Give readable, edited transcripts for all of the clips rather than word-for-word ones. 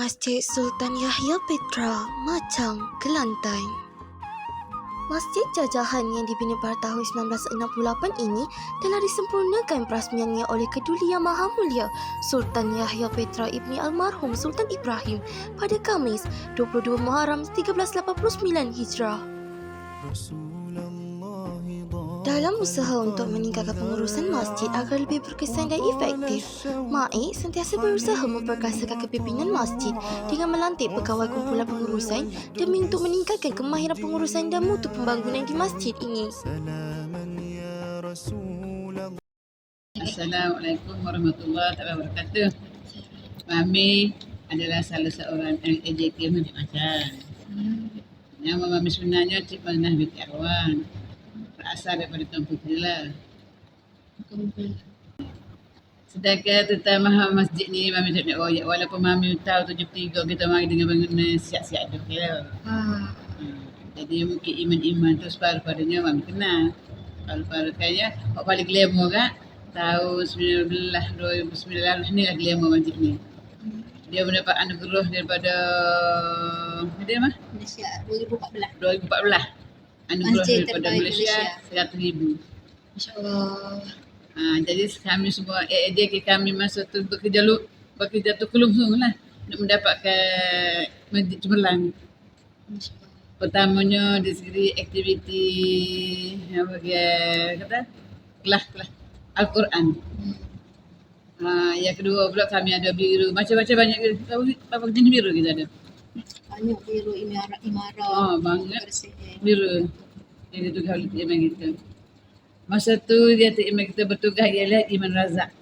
Masjid Sultan Yahya Petra, Macang, Kelantan. Masjid jajahan yang dibina pada tahun 1968 ini telah disempurnakan perasmiannya oleh Keduli Yang Maha Mulia Sultan Yahya Petra Ibni Almarhum Sultan Ibrahim pada Khamis 22 Muharram 1389 Hijrah. Dalam usaha untuk meningkatkan pengurusan masjid agar lebih berkesan dan efektif, MAIK sentiasa berusaha memperkasakan kepimpinan masjid dengan melantik pegawai kumpulan pengurusan demi untuk meningkatkan kemahiran pengurusan dan mutu pembangunan di masjid ini. Assalamualaikum warahmatullahi wabarakatuh. Mami adalah salah seorang AJK Masjid Macang. Nama Mami sebenarnya Cik Manah binti Arwan. Berasal daripada Tuan Puteri lah. Sedangkan tentang masjid ni Mami tak nak royak. Walaupun Mami tahu 73 kita mari dengan bangunan siap-siap tu. Jadi mungkin iman-iman tu separuh padanya Mami kenal. Paru-paru kaya, awak paling glamour kan? Tahun 2009 ni lah glamour masjid ni. Dia mendapat anugerah daripada Malaysia 2014. 2014. Anugerah Masjid daripada terbaik Malaysia 100,000. Masya-Allah. Jadi kami semua AADK kami masa tu bekerja tu kelungsung lah untuk mendapatkan masjid cemerlang. Pertamanya di segi aktiviti yang kata kelas Al-Quran. Yang kedua pula kami ada biru, macam-macam banyak biru. Berapa jenis biru kita ada? Banyak biru imarah. Banyak biru. Jadi tu kalau imam kita. Masa tu dia imam kita bertugas ialah Iman Razak.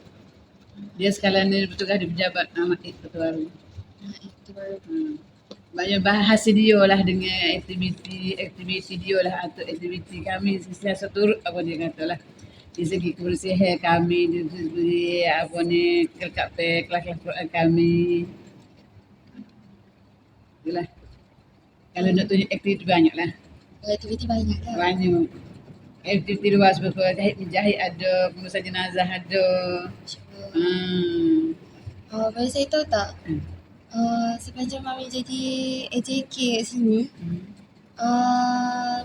Dia sekarang ni bertugas di pejabat MAIK Ketua Baru. Banyak bahas dia lah dengan aktiviti dia lah atau aktiviti kami sentiasa turut apa dia kata lah. Di segi kebersihan kami, di segi kelas-kelas Quran kami. Itulah. Kalau nak tunjuk aktiviti banyak lah. Aktiviti banyak lah. Banyak. Aktiviti luar seperti menjahit ada, pengurusan jenazah ada. Boleh saya tahu tak? Sepanjang Mami jadi AJK kat sini,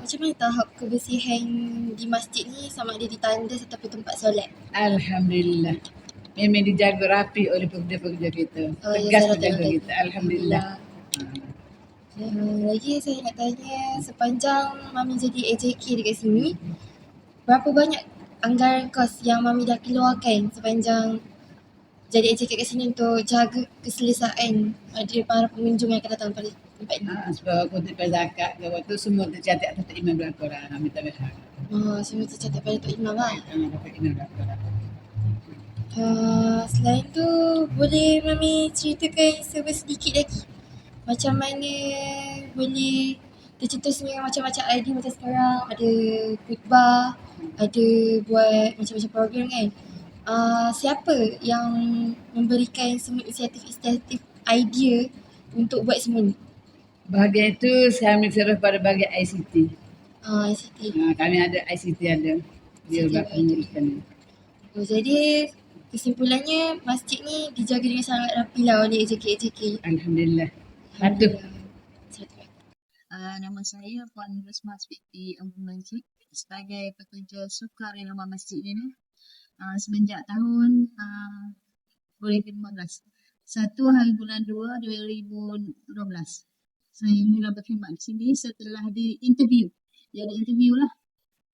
macam mana tahap kebersihan di masjid ni, sama ada di tandas ataupun tempat solat? Alhamdulillah. Memang dijaga rapi oleh pekerja-pekerja kita. Tegas menjaga kita. Alhamdulillah. Lagi saya nak tanya, sepanjang Mami jadi AJK dekat sini, berapa banyak anggaran kos yang Mami dah keluarkan sepanjang jadi AJK kat sini untuk jaga keselesaan dari para pengunjung yang akan datang pada tempat ini? Sebab aku terima zakat ke waktu semua tercatat atas Tok Imam Belakora. Minta berhak. Semua tercatat pada Tok Imam lah. Tok Imam Belakora. Selain tu, boleh Mami ceritakan sedikit lagi macam mana boleh tercetus dengan macam-macam idea macam sekarang ada khutbah, ada buat macam-macam program kan. Siapa yang memberikan semua inisiatif idea untuk buat semua ni? Bahagian itu kami serah pada bahagian ICT. ICT. Kami ada ICT ada. Dia menguruskan. Jadi kesimpulannya masjid ni dijaga dengan sangat rapi lah oleh AJK. Alhamdulillah. Patuh. Nama saya Puan Rosmas binti Abu Majid sebagai pekerja sukarelawan masjid ini. Semenjak tahun 2015. 1 hari bulan 2, 2012. Saya mula berkhidmat di sini setelah di-interview. Dia ada interview lah.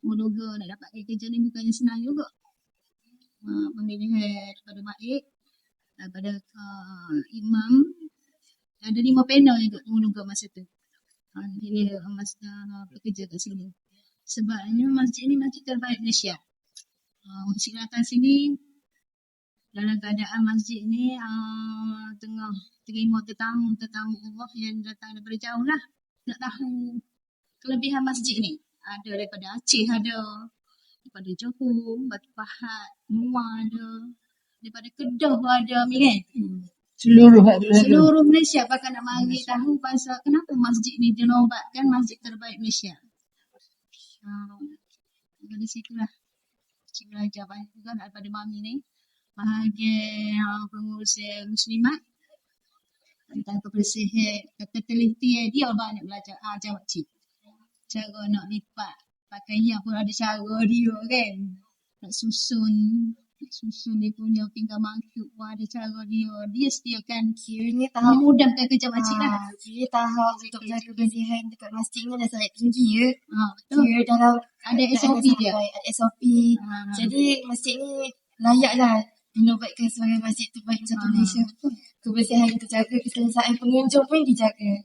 Moga nak dapat kerja ni bukannya senang juga. Pemilihan daripada MAIK, daripada imam. Ada 5 panel juga moga masa tu. Dia masa bekerja kat sini. Sebabnya masjid ni masjid terbaik Malaysia. Masjid Kelantan sini dalam keadaan masjid ni tengah terima tetamu Allah yang datang daripada jauh lah. Nak tahu kelebihan masjid ni. Ada daripada Aceh ada, daripada Johor, Batu Pahat, Muar ada, daripada Kedah pun ada kan. Seluruh Malaysia bahkan nak mari tahu pasal kenapa masjid ni dinobatkan masjid terbaik Malaysia. Dari situlah cik belajar banyak juga daripada Mami ni. Bahagian pengurusan muslimat. tentang kebersihan, ketelitian dia banyak belajar ajar makcik. Cara nak lipat pakaian pun ada cara dia kan. Nak susun dia punya pinggang mangkuk pun ada cara dia. Dia sediakan Kiranya tahap memudahkan kerja makcik lah. Kira tahap untuk jaga kebersihan dekat masjid ni dah sangat tinggi ya. Betul. Kira dalam Ada SOP dia. Ada SOP. Jadi masjid ni layaklah dinobatkan sebagai masjid terbaik satu Malaysia. Kebersihan terjaga, keselesaan pengunjung pun dijaga.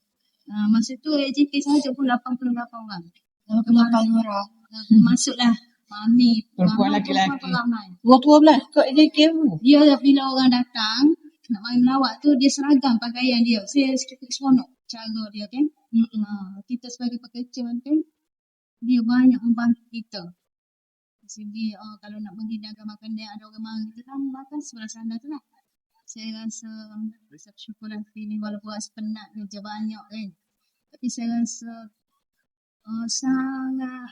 Masa tu AJK sahaja pun 88 orang. 88 orang. Masuklah mami, Perempuan ramai laki-laki. perempuan ramai. Tua belah kat AJK tu. Dia bila orang datang nak main melawat tu dia seragam pakaian dia. Saya seronok cara dia kan. Kita sebagai pekerja kan dia banyak membantu kita. Sini kalau nak menghidangkan makanan ada orang mari kita makan sebelah sana tu lah. Saya rasa bersyukur ini walaupun penat kerja banyak kan. Tapi saya rasa sangat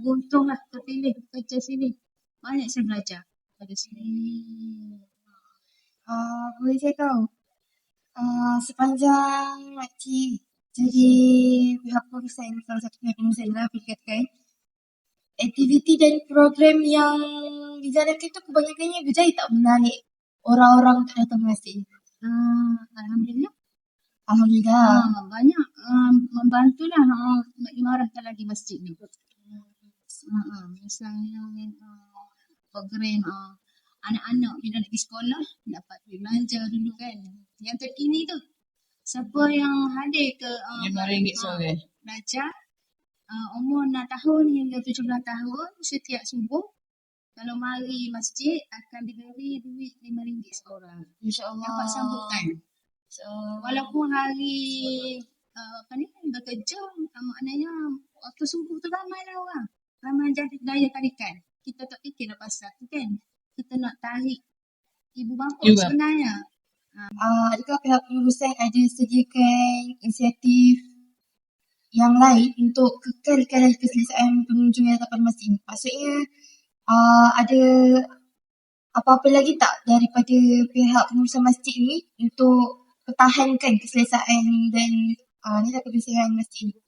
beruntung lah terpilih kerja sini. Banyak saya belajar pada sini. Boleh saya tahu sepanjang makcik jadi pihak pengurusan, salah satu pihak pengurusan lah boleh katakan, aktiviti dan program yang dijalankan tu kebanyakannya berjaya tak menarik orang-orang untuk datang ke masjid? Alhamdulillah. Alhamdulillah. Banyak membantulah mengimarahkan lagi masjid ni. Misalnya program anak-anak bila nak pergi sekolah dapat duit belanja dulu kan. Yang terkini tu siapa yang hadir ke RM5 sore. belajar umur 6 tahun hingga 17 tahun setiap subuh kalau mari masjid akan diberi duit RM5 seorang. InsyaAllah. Dapat sambutan. Walaupun hari bekerja maknanya waktu subuh tu ramailah orang. Ramai jadi daya tarikan. Kita tak fikirlah pasal tu kan. Kita nak tarik ibu bapa sebenarnya. Adakah pihak pengurusan ada sediakan inisiatif yang lain untuk kekalkan keselesaan pengunjung yang datang pada masjid ini? Maksudnya ada apa-apa lagi tak daripada pihak pengurusan masjid ni untuk pertahankan keselesaan dan kebersihan masjid ni?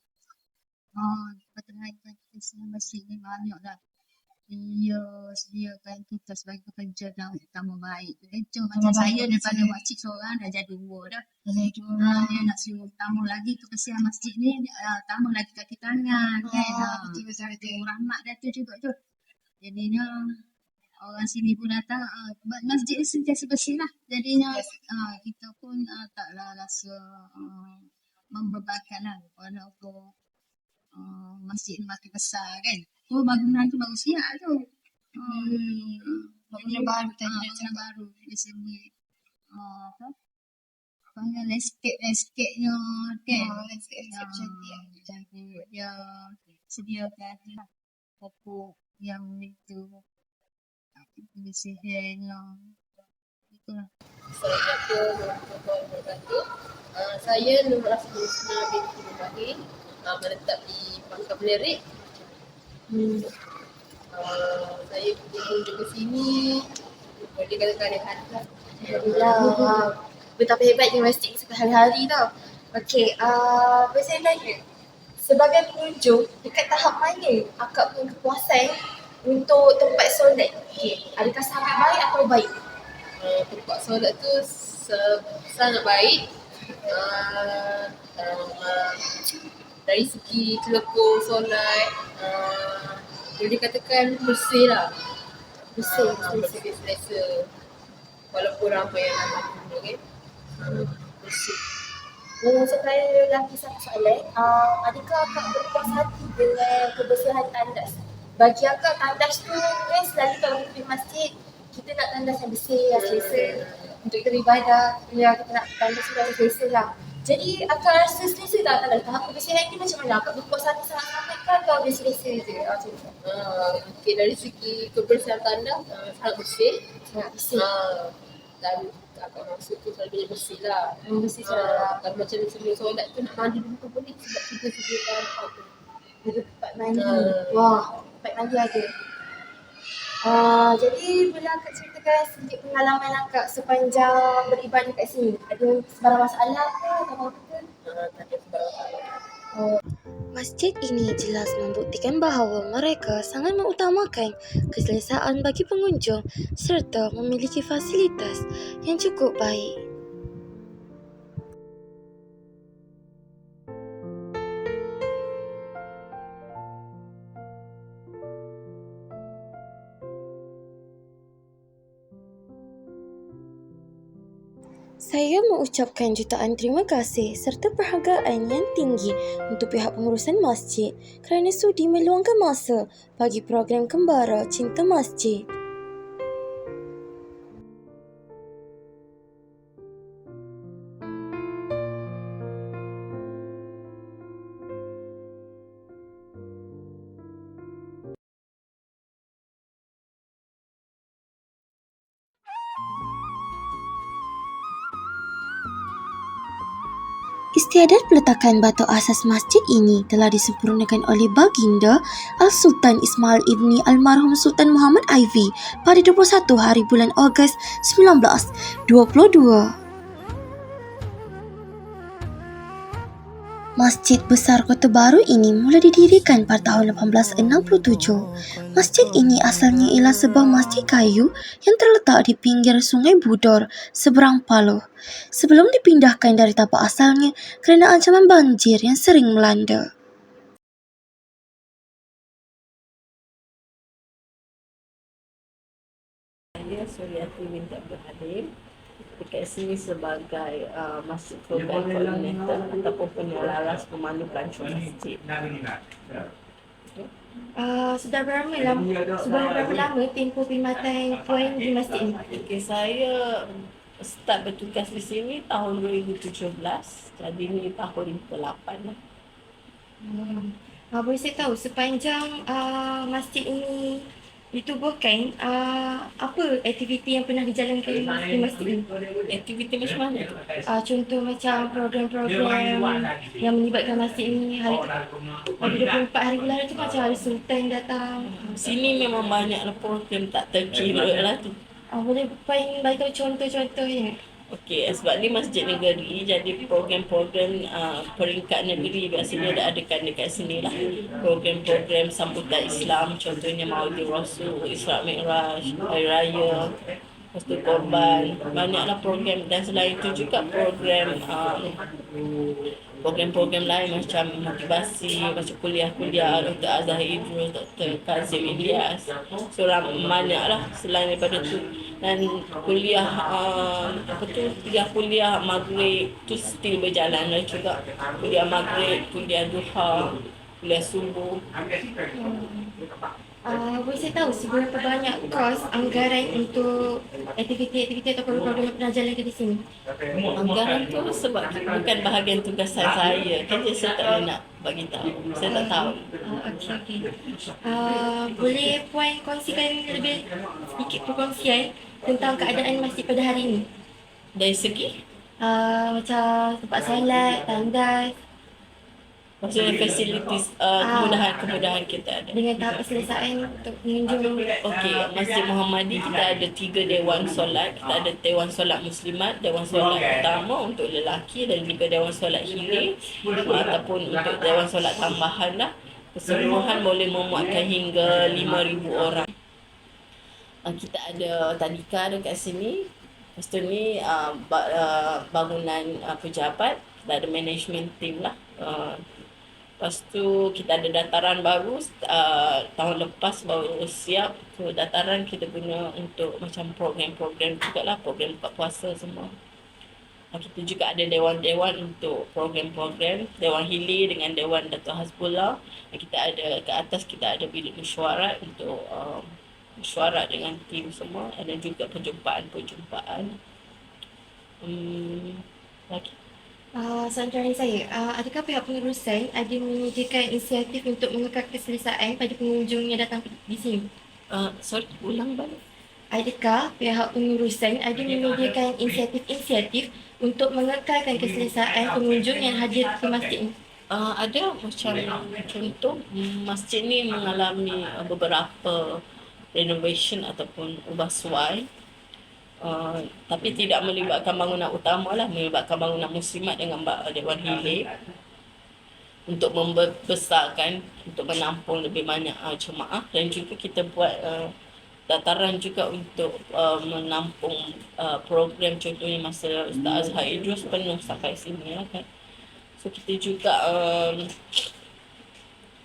Pertahankan keselesaan masjid ni banyak dah. Dia sediakan kita sebagai pekerja yang utama baik. Pekerja macam saya daripada makcik seorang dah jadi 2 dah. Dia nak suruh tambah lagi kebersihan masjid ni, tambah lagi kaki tangan kan. Betul-betul. Rahmat dah tu juga tu. Jadinya orang sini pun datang, masjid ni sentiasa bersih lah. Jadinya kita pun taklah rasa membebankan lah. Walaupun masjid ni makin besar kan. Bangunan tu baru siap tu. Bangunan baru tadi. Bangunan baru di sini. Panggil landscape-nya kan. Landscape cantik. Cantik. Dia sediakan lah pokok yang itu. Kebersihannya. Itulah. Assalamualaikum. Saya Nur Rasmina binti Ibrahim, menetap di Pangkal Belerik. Saya berkunjung ke sini boleh katakan alhamdulillah. Alhamdulillah. Betapa hebatnya masjid hari-hari tau. Okey, saya tanya, sebagai pengunjung, dekat tahap mana akak punya kepuasan untuk tempat solat? Adakah sangat baik atau baik? Tempat solat tu sangat baik. Dari segi telekung solat, boleh dikatakan bersih lah. Bersih. Selesa. Walaupun ramai yang datang dulu kan. Bersih. Saya lagi satu soalan. Adakah akak berpuas hati dengan kebersihan tandas? Bagi akak tandas tu kan selalu kalau kita pergi masjid, kita nak tandas yang bersih, yang selesa. Untuk kita beribadah, kita nak tandas tu yang selesa lah. Jadi akak rasa selesa tak tandas? Tahap kebersihan ni macam mana? Akak berpuas hati sangat-sangat ke atau dia selesa je? Okay, dari segi kebersihan tandas sangat bersih. Sangat bersih. Dan akak maksud tu selalu bersih lah. Bersih sangat. Kalau macam sebelum solat tu nak mandi dulu pun boleh sebab kita sediakan Ada tempat mandi. Wah, tempat mandi ada. Jadi boleh akak ceritakan sedikit pengalaman akak sepanjang beribadah kat sini? Ada sebarang masalah ke atau apa ke? Tak ada sebarang masalah. Masjid ini jelas membuktikan bahawa mereka sangat mengutamakan keselesaan bagi pengunjung serta memiliki fasilitas yang cukup baik. Saya mengucapkan jutaan terima kasih serta perhargaan yang tinggi untuk pihak pengurusan masjid kerana sudi meluangkan masa bagi program Kembara Cinta Masjid. Istiadat peletakan batu asas masjid ini telah disempurnakan oleh Baginda Al-Sultan Ismail Ibni Almarhum Sultan Muhammad Ivy pada 21 hari bulan Ogos 1922. Masjid Besar Kota Baru ini mula didirikan pada tahun 1867. Masjid ini asalnya ialah sebuah masjid kayu yang terletak di pinggir Sungai Budor, seberang Paloh, sebelum dipindahkan dari tapak asalnya kerana ancaman banjir yang sering melanda. Saya Suryati binti Abdul Halim dekat sini sebagai masjid program coordinator ataupun penyelaras pemandu pelancong masjid. Sudah berapa lama tempoh perkhidmatan puan di masjid ini? Okay, saya start bertugas di sini tahun 2017, jadi ni tahun ke-8 lah. Boleh saya tahu sepanjang masjid ini ditubuhkan, apa aktiviti yang pernah dijalankan di masjid ini? Aktiviti macam mana? Contoh macam program-program yang melibatkan masjid ini pada 24 hari bulan tu macam hari Sultan datang. Sini memang banyaklah program tak terkira lah tu. Boleh puan bagi tahu contoh-contohnya? Okey, sebab ni masjid negeri, jadi program-program peringkat negeri biasanya dah adakan dekat sini lah. Program-program sambutan Islam, contohnya Maulid Rasul, Isra Mi'raj, Hari Raya, lepas tu Korban. Banyaklah program, dan selain itu juga program-program lain macam motivasi, macam kuliah-kuliah Dr. Azhar Idrus, Dr. Kazim Ilyas. So banyaklah selain daripada tu. Dan kuliah kuliah maghrib tu still berjalan lah juga. Kuliah maghrib, kuliah duha, kuliah subuh. Boleh saya tahu seberapa banyak kos anggaran untuk aktiviti-aktiviti atau program-program yang pernah jalankan di sini? Anggaran tu sebab bukan bahagian tugasan saya, kan saya tak boleh nak bagi tahu. Saya tak tahu. Okey. Boleh puan kongsikan lebih sedikit perkongsian tentang keadaan masjid pada hari ini? Dari segi Macam tempat solat, tandas, maksudnya facilities, kemudahan kita ada. dengan tahap keselesaan untuk pengunjung. Okey, Masjid Muhammadi kita ada 3 dewan solat. Kita ada dewan solat muslimat, dewan solat utama untuk lelaki dan juga dewan solat hilir ataupun untuk dewan solat tambahan lah. Keseluruhan boleh memuatkan hingga 5,000 orang. Kita ada tadika dekat sini. Lepas tu ni bangunan pejabat. Kita ada management team lah. Lepas tu kita ada dataran baru, tahun lepas baru siap. So dataran kita guna untuk macam program-program juga lah, program buka puasa semua. Kita juga ada dewan-dewan untuk program-program, Dewan Hilir dengan Dewan Datuk Hasbullah. Kita ada kat atas, kita ada bilik mesyuarat untuk mesyuarat dengan tim semua. Ada juga perjumpaan-perjumpaan. Lagi. Soalan saya, adakah pihak pengurusan ada menyediakan inisiatif untuk mengekal keselesaan pada pengunjung yang datang di sini? Sorry, ulang balik. Adakah pihak pengurusan ada menyediakan inisiatif untuk mengekalkan keselesaan pengunjung yang hadir ke masjid ini? Ada macam contoh, masjid ni mengalami beberapa renovation ataupun ubah suai. Tapi tidak melibatkan bangunan utama lah, melibatkan bangunan muslimat dengan Dewan Hilir untuk membesarkan, untuk menampung lebih banyak jemaah, dan juga kita buat dataran juga untuk menampung program, contohnya masa Ustaz Azhar Idrus penuh sampai sini lah kan. So kita juga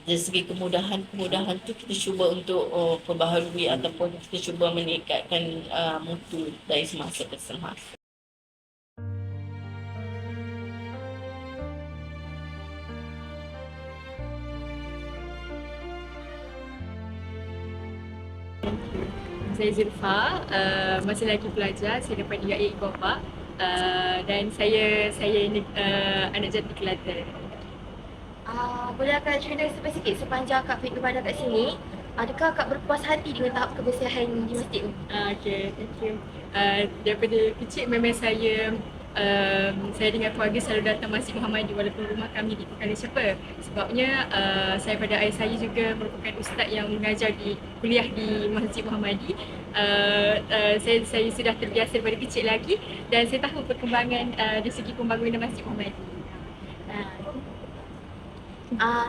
dari segi kemudahan tu kita cuba untuk perbaharui ataupun kita cuba meningkatkan mutu dari semasa ke semasa. Saya Zulfa, masih lagi pelajar, saya dapat UAE Iqobah, dan saya anak jati Kelantan. Boleh akak cerita sikit sepanjang akak beribadah kat sini, adakah akak berpuas hati dengan tahap kebersihan di masjid ni? Okay, thank you. Daripada kecil memang saya dengan keluarga selalu datang Masjid Muhammadi walaupun rumah kami di Pekan Siapa. Sebabnya saya pada ayah saya juga merupakan ustaz yang mengajar di kuliah di Masjid Muhammadi. Saya sudah terbiasa daripada kecil lagi dan saya tahu perkembangan dari segi pembangunan Masjid Muhammadi.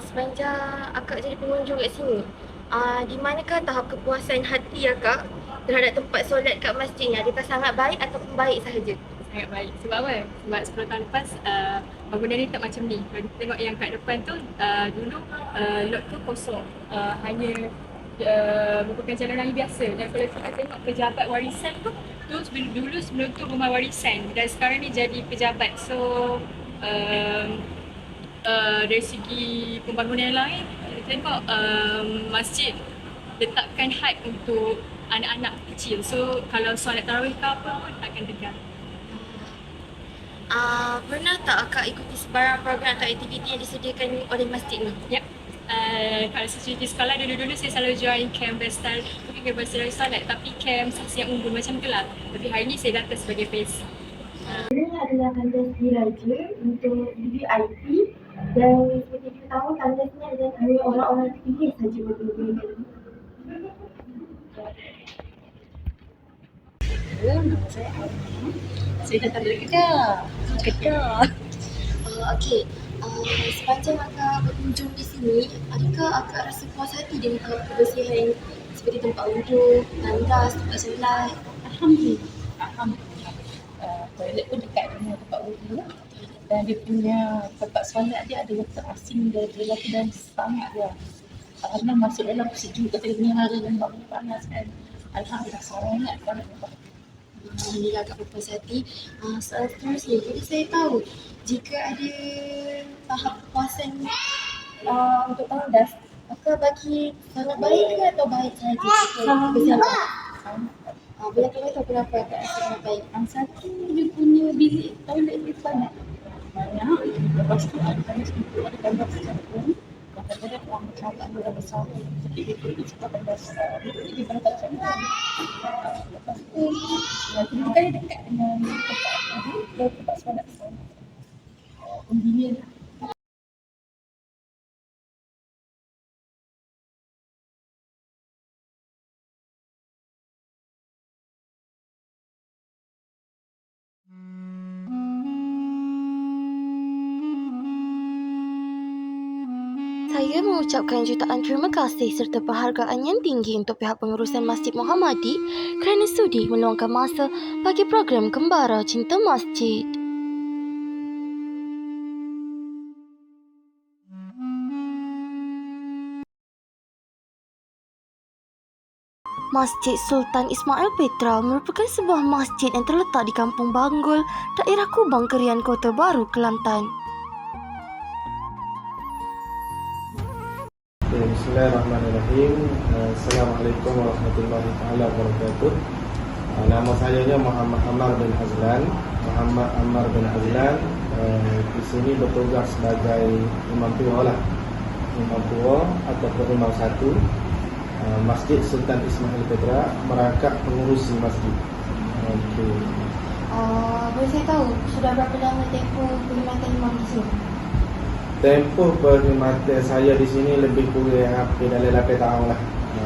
Sepanjang akak jadi pengunjung kat sini, di manakah tahap kepuasan hati akak terhadap tempat solat kat masjid ni? Adakah sangat baik ataupun baik sahaja? Sangat baik. Sebab apa? Sebab 10 tahun lepas bangunan ni tak macam ni. Kalau kita tengok yang kat depan tu, dulu lot tu kosong. Hanya merupakan jalan raya biasa. Dan kalau kita tengok pejabat warisan tu dulu sebelum tu rumah warisan dan sekarang ni jadi pejabat. So dari segi pembangunan yang lain, kita tengok masjid letakkan had untuk anak-anak kecil. So kalau solat tarawih ke apa pun takkan tegang. Pernah tak akak ikuti sebarang program atau aktiviti yang disediakan oleh masjid ni? Yep. Kalau sesuai sekolah dulu saya selalu join camp Bestal, bukan camp Bestal solat tapi camp saksi yang unggul macam tu lah. Tapi hari ni saya datang sebagai PC. Ini adalah kandas diraja untuk VIP dan seperti kita tahu kandas ni adalah hanya orang-orang terpilih saja boleh gunakan. Nama saya Aini. Saya datang dari Kedah. Okey, sepanjang akak berkunjung di sini, adakah akak rasa puas hati dengan tahap kebersihan seperti tempat wuduk, tandas, tempat solat? Alhamdulillah. Toilet pun dekat dengan tempat wudhu dan dia punya tempat solat dia ada water asing dari lelaki dan sangat dia. Karena masuk dalam sejuk ketika tengah hari lembab panas kan. Alhamdulillah sangat banget. Alhamdulillah akak berpuas hati. Soalan seterusnya, jadi saya tahu jika ada tahap kepuasan untuk tandas, akak bagi sangat baik ke atau baik sahaja? Boleh tahu atau kenapa akak rasa sangat baik? Yang satu dia punya bilik toilet dia banyak. Lepas tu ada tandas cantik. Kadang-kadang orang macam ada besar. Jadi dia pergi cakap tandas dia berangkat cantik. Lepas tu kedua kali dekat dengan tempat solat convenient. Saya mengucapkan jutaan terima kasih serta penghargaan yang tinggi untuk pihak pengurusan Masjid Muhammadi kerana sudi meluangkan masa bagi program Gembara Cinta Masjid. Masjid Sultan Ismail Petra merupakan sebuah masjid yang terletak di Kampung Banggul, daerah Kubang Kerian, Kota Baru, Kelantan. Bismillahirrahmanirrahim. Assalamualaikum warahmatullahi wabarakatuh. Nama saya Muhammad Ammar bin Azlan. Di sini bertugas sebagai imam tua lah. Imam tua ataupun imam satu Masjid Sultan Ismail Petra, merangkap pengurusi masjid. Okey. Boleh saya tahu sudah berapa lama tempoh perkhidmatan imam di sini? Tempoh perkhidmatan saya di sini lebih kurang hampir dalam 8 tahun lah.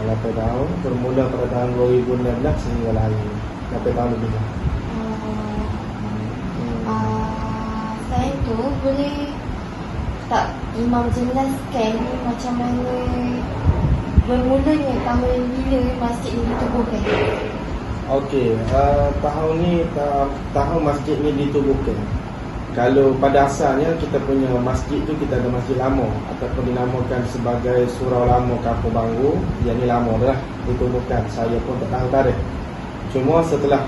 8 tahun, bermula pada tahun 2016 sehingga hari ini. 8 tahun lebih lah. Saya tu boleh tak Imam jelaskan macam mana bermulanya tahun bila masjid ni ditubuhkan? Okey, tahun ni tahun masjid ni ditubuhkan. Kalau pada asalnya kita punya masjid tu, kita ada masjid lama ataupun dinamakan sebagai Surau Lama Kampung Banggu. Yang ni lama dah ditubuhkan. Saya pun tak tahu tarikh. Cuma setelah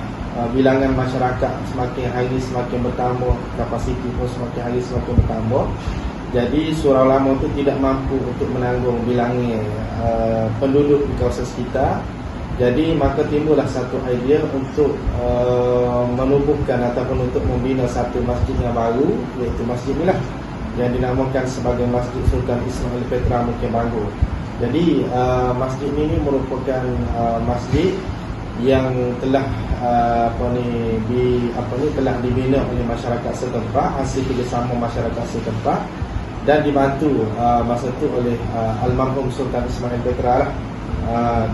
bilangan masyarakat semakin hari semakin bertambah, kapasiti pun semakin hari semakin bertambah, jadi Surau Lama tu tidak mampu untuk menanggung bilangan penduduk di kawasan sekitar. Jadi maka timbullah satu idea untuk menubuhkan ataupun untuk membina satu masjid yang baru, iaitu masjid ni lah, yang dinamakan sebagai Masjid Sultan Ismail Petra Mukim Banggu. Jadi masjid ni merupakan masjid yang telah telah dibina oleh masyarakat setempat, hasil kerjasama masyarakat setempat, dan dibantu masa itu oleh almarhum Sultan Ismail Petra lah.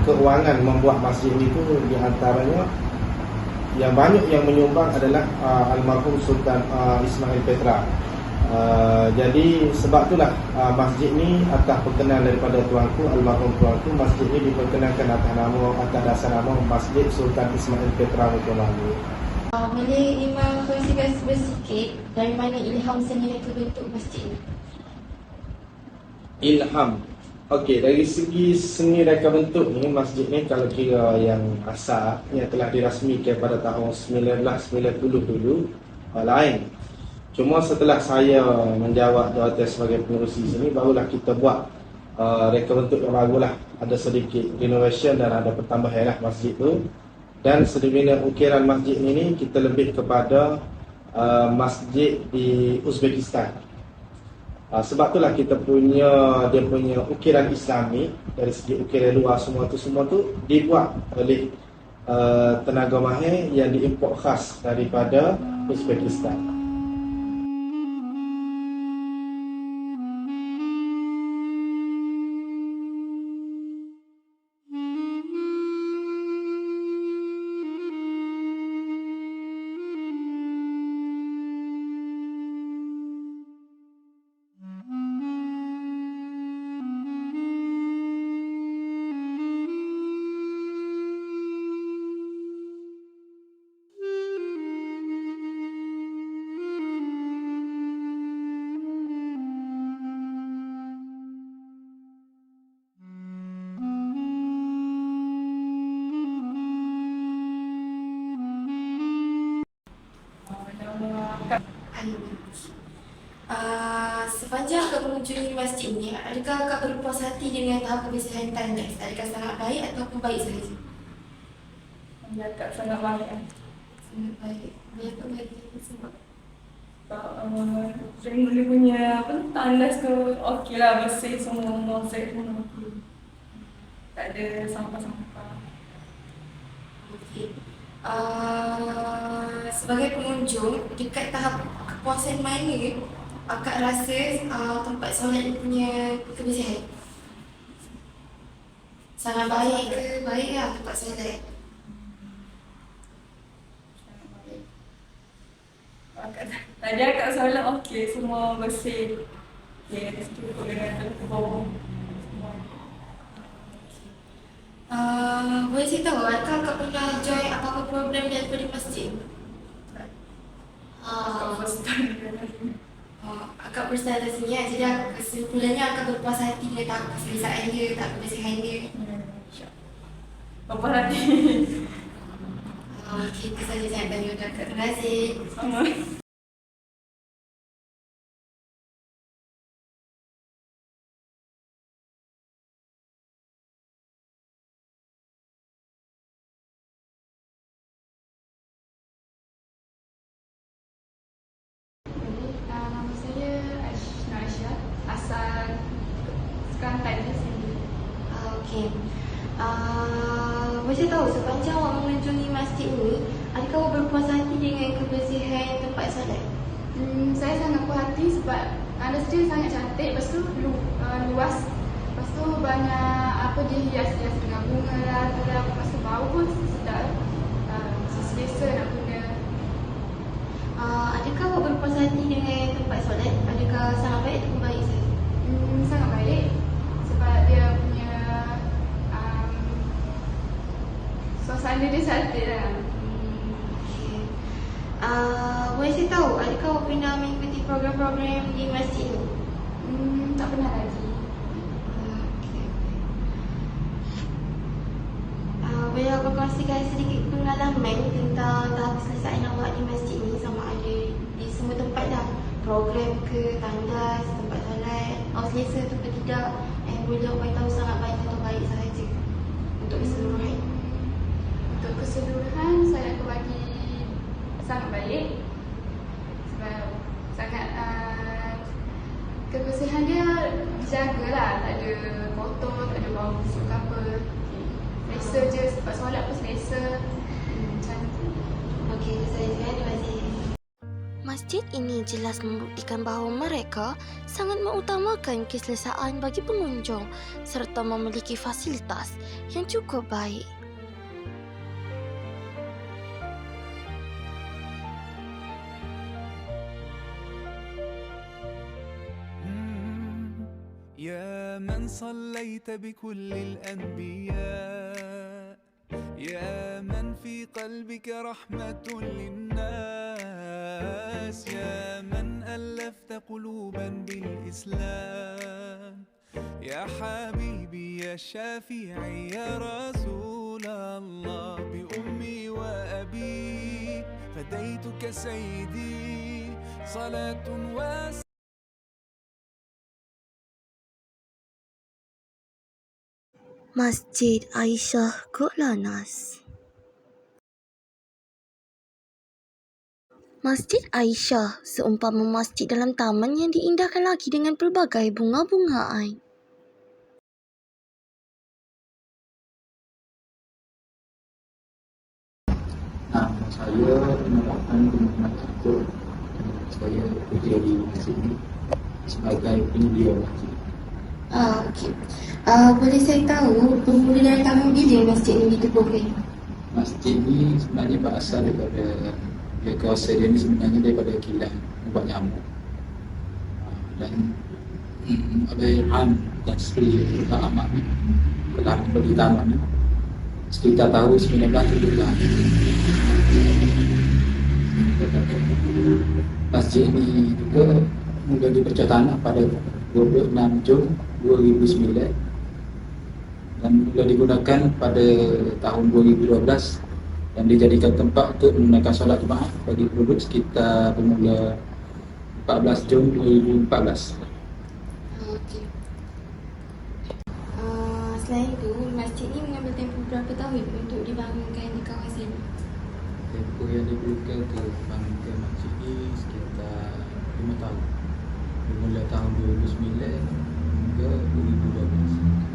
Keuangan membuat masjid itu di antaranya yang banyak yang menyumbang adalah almarhum Sultan Ismail Petra. Jadi sebab itulah masjid ni atas perkenan daripada tuanku, almarhum tuanku, masjid ni diperkenalkan atas dasar nama Masjid Sultan Ismail Petra Mukim Banggu. Boleh Imam kongsikan sedikit dari mana ilham seni reka bentuk masjid ni? Ilham. Okey, dari segi seni reka bentuk ni, masjid ni kalau kira yang asal yang telah dirasmikan pada tahun 1990 dulu lain. Cuma setelah saya menjawab jawatan sebagai pengerusi sini, barulah kita buat reka bentuk yang barulah. Ada sedikit renovation dan ada pertambahan lah masjid tu. Dan sedemikian ukiran masjid ini kita lebih kepada masjid di Uzbekistan. Sebab itulah kita punya ukiran Islami dari segi ukiran luar semua tu dibuat oleh tenaga mahir yang diimport khas daripada Uzbekistan. Sepanjang Kak mengunjungi masjid ini, adakah Kak berpuas hati dengan tahap kebersihan tandas? Adakah sangat baik ataupun baik sahaja? Kak sangat baik. Sangat baik. Kenapa baik? Sebab Dia punya tandas tu okey lah, bersih semua set pun okey. Tak ada sampah-sampah. okey. Sebagai pengunjung, dekat tahap kepuasan mana Akak rasa tempat solat ni punya kebersihan? Sangat baik ke? Baik lah tempat solat. Tadi akak solat okey, semua bersih. Okey, cukup dengan telefon. Boleh saya tahu, adakah Akak pernah join apa-apa program daripada masjid? First time. Akak bersama di sini, jadi kesimpulannya Akak berpuas hati dengan tahap keselesaan dia, tahap kebersihan dia. Berpuas hati. Okey, itu saja saya nak tanya Akak. Terima kasih. Sama. Nama saya Aisyah, asal sekarang tak di sini. Okey. Boleh saya tahu sepanjang awak mengunjungi masjid ini, adakah awak berpuas hati dengan kebersihan tempat solat? Saya sangat puas hati sebab anda sendiri sangat cantik, lepas tu luas Lepas tu banyak apa dia hias-hias dengan bunga lah tu lah. Lepas tu bau pun sedap. Selesa nak guna. Adakah awak berpuas hati dengan tempat solat? Adakah sangat baik ataupun baik saja? Sangat baik sebab dia punya suasana dia cantik lah. Okay. Boleh saya tahu, adakah awak pernah mengikuti program-program di masjid ini? Tak pernah lagi. Okay. Boleh awak kongsikan sedikit pengalaman tentang tahap keselesaan awak di masjid ini, sama ada di semua tempat lah, program ke, tandas, tempat solat, awak selesa tu ke tidak, and boleh awak beritahu sangat baik atau baik sahaja untuk keseluruhan. Untuk keseluruhan saya nak bagi sangat baik sebab sangat kebersihan dia dijaga lah, tak ada kotor, tak ada bau busuk ke apa. Selesa je, sebab solat pun selesa. Cantik. Okey, itu sahaja. Terima kasih. Masjid ini jelas membuktikan bahawa mereka sangat mengutamakan keselesaan bagi pengunjung serta memiliki fasilitas yang cukup baik. يا من صليت بكل الأنبياء يا من في قلبك رحمة للناس يا من ألفت قلوبا بالإسلام يا حبيبي يا شافعي يا رسول الله بأمي وأبي فديتك سيدي صلاة وسلام. Masjid Aisyah Golanas. Masjid Aisyah seumpama masjid dalam taman yang diindahkan lagi dengan pelbagai bunga-bungaan. Nama saya merupakan masjid. Saya kerja di masjid ini sebagai penyedia masjid. Okey. Boleh saya tahu bermula dari tahun bila masjid ini ditubuhkan? Masjid ini sebenarnya berasal daripada kawasan dia ni sebenarnya daripada kilang ubat nyamuk. Dan Allahyarham dan Sri Sultan Ahmad ni telah membeli tanah ni sekitar tahun 1978. Masjid ini juga mula dipecah tanah pada 26 Jun 2009 dan mula digunakan pada tahun 2012 dan dijadikan tempat untuk menunaikan solat Jumaat bagi penduduk sekitar bermula 14 Jun 2014. Okey. Selain itu, masjid ini mengambil tempoh berapa tahun untuk dibangunkan di kawasan ini? Tempoh yang diperlukan untuk bangunkan masjid ini sekitar 5 tahun. Bermula tahun 2009 hingga 2012.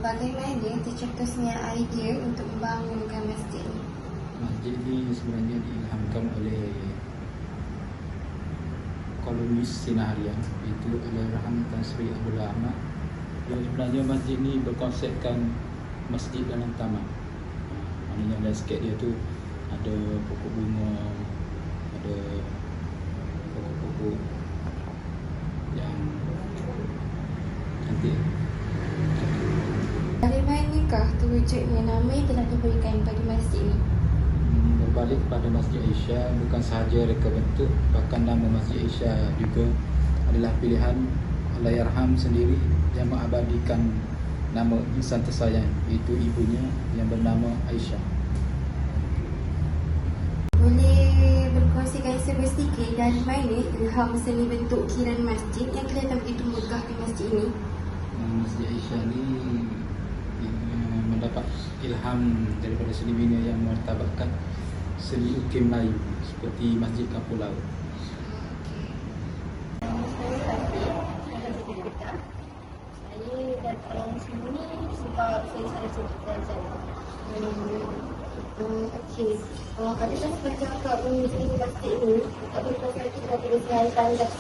Bagaimana tercetusnya idea untuk membangunkan masjid ini? Masjid ini sebenarnya diilhamkan oleh koloniis Cina Harian, itu Allahyarham Tan Sri Abdullah Ahmad. Sebenarnya masjid ini berkonsepkan masjid dalam taman. Maknanya landscape dia tu ada pokok bunga, ada pokok-pokok yang cantik. Bagaimanakah terwujudnya nama yang telah diberikan pada masjid ini? Berbalik pada Masjid Aisyah, bukan sahaja reka bentuk, bahkan nama Masjid Aisyah juga adalah pilihan Allahyarham sendiri yang mengabadikan nama insan tersayang, iaitu ibunya yang bernama Aisyah. Boleh berkongsikan sedikit dari mana ilham seni bentuk ukiran masjid yang kelihatan begitu megah di masjid ini? Masjid Aisyah ni mendapat ilham daripada seni bina yang mertabatkan seni ukir Melayu seperti Masjid Kampung Laut. Saya datang sini sebab saya saja belajar. Okey. Adakah sebagai akak mengunjungi masjid ini, tak berpuas hati kepada kebersihan tandas?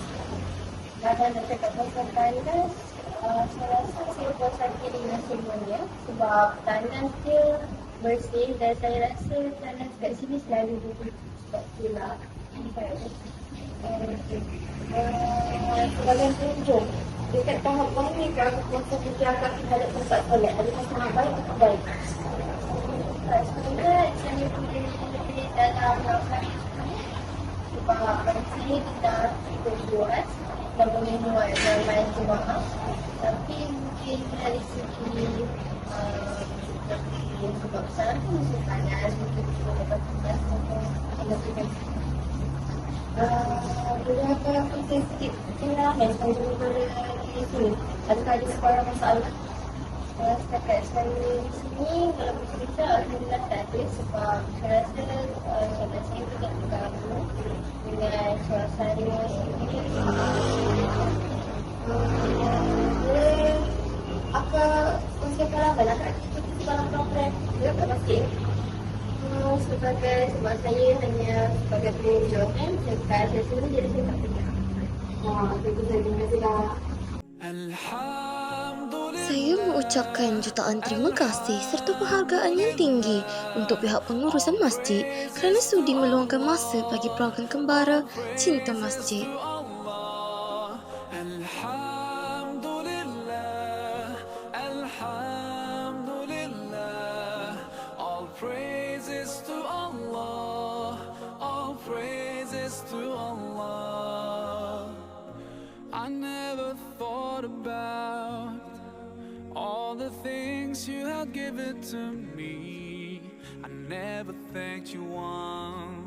Kadang nak cakap pasal tandas, Saya rasa saya puas hati dengan semuanya sebab tanah dia bersih dan saya rasa tanah kat sini selalu duduk sebab itulah. Sebagai pengunjung, dekat tahap mana kalau kuasa kita akan terhadap tempat solat, adakah sangat baik atau baik? Semoga saya boleh lebih dalam melakukan sebab pada sini kita cukup luas dan boleh muat ramai jemaah, tapi mungkin dari segi sebab sekarang kan musim panas, mungkin kita dapat tugas untuk beberapa sensitif kelamin saya daripada di sini. Adakah ada sebarang masalah? Setakat saya di sini, kalau bercerita, alhamdulillah tak ada sebab saya rasa solat saya tidak terganggu dengan suasana sini. Apa usia kalangan? Adakah kita sebarang program juga kat masjid? Sebab saya hanya sebagai pengunjung kan, saya sini jadi saya tak pergi. Itu saja, terima kasih. Saya mengucapkan jutaan terima kasih serta penghargaan yang tinggi untuk pihak pengurusan masjid kerana sudi meluangkan masa bagi program Kembara Cinta Masjid. I never thought about all the things you had given to me. I never thanked you once.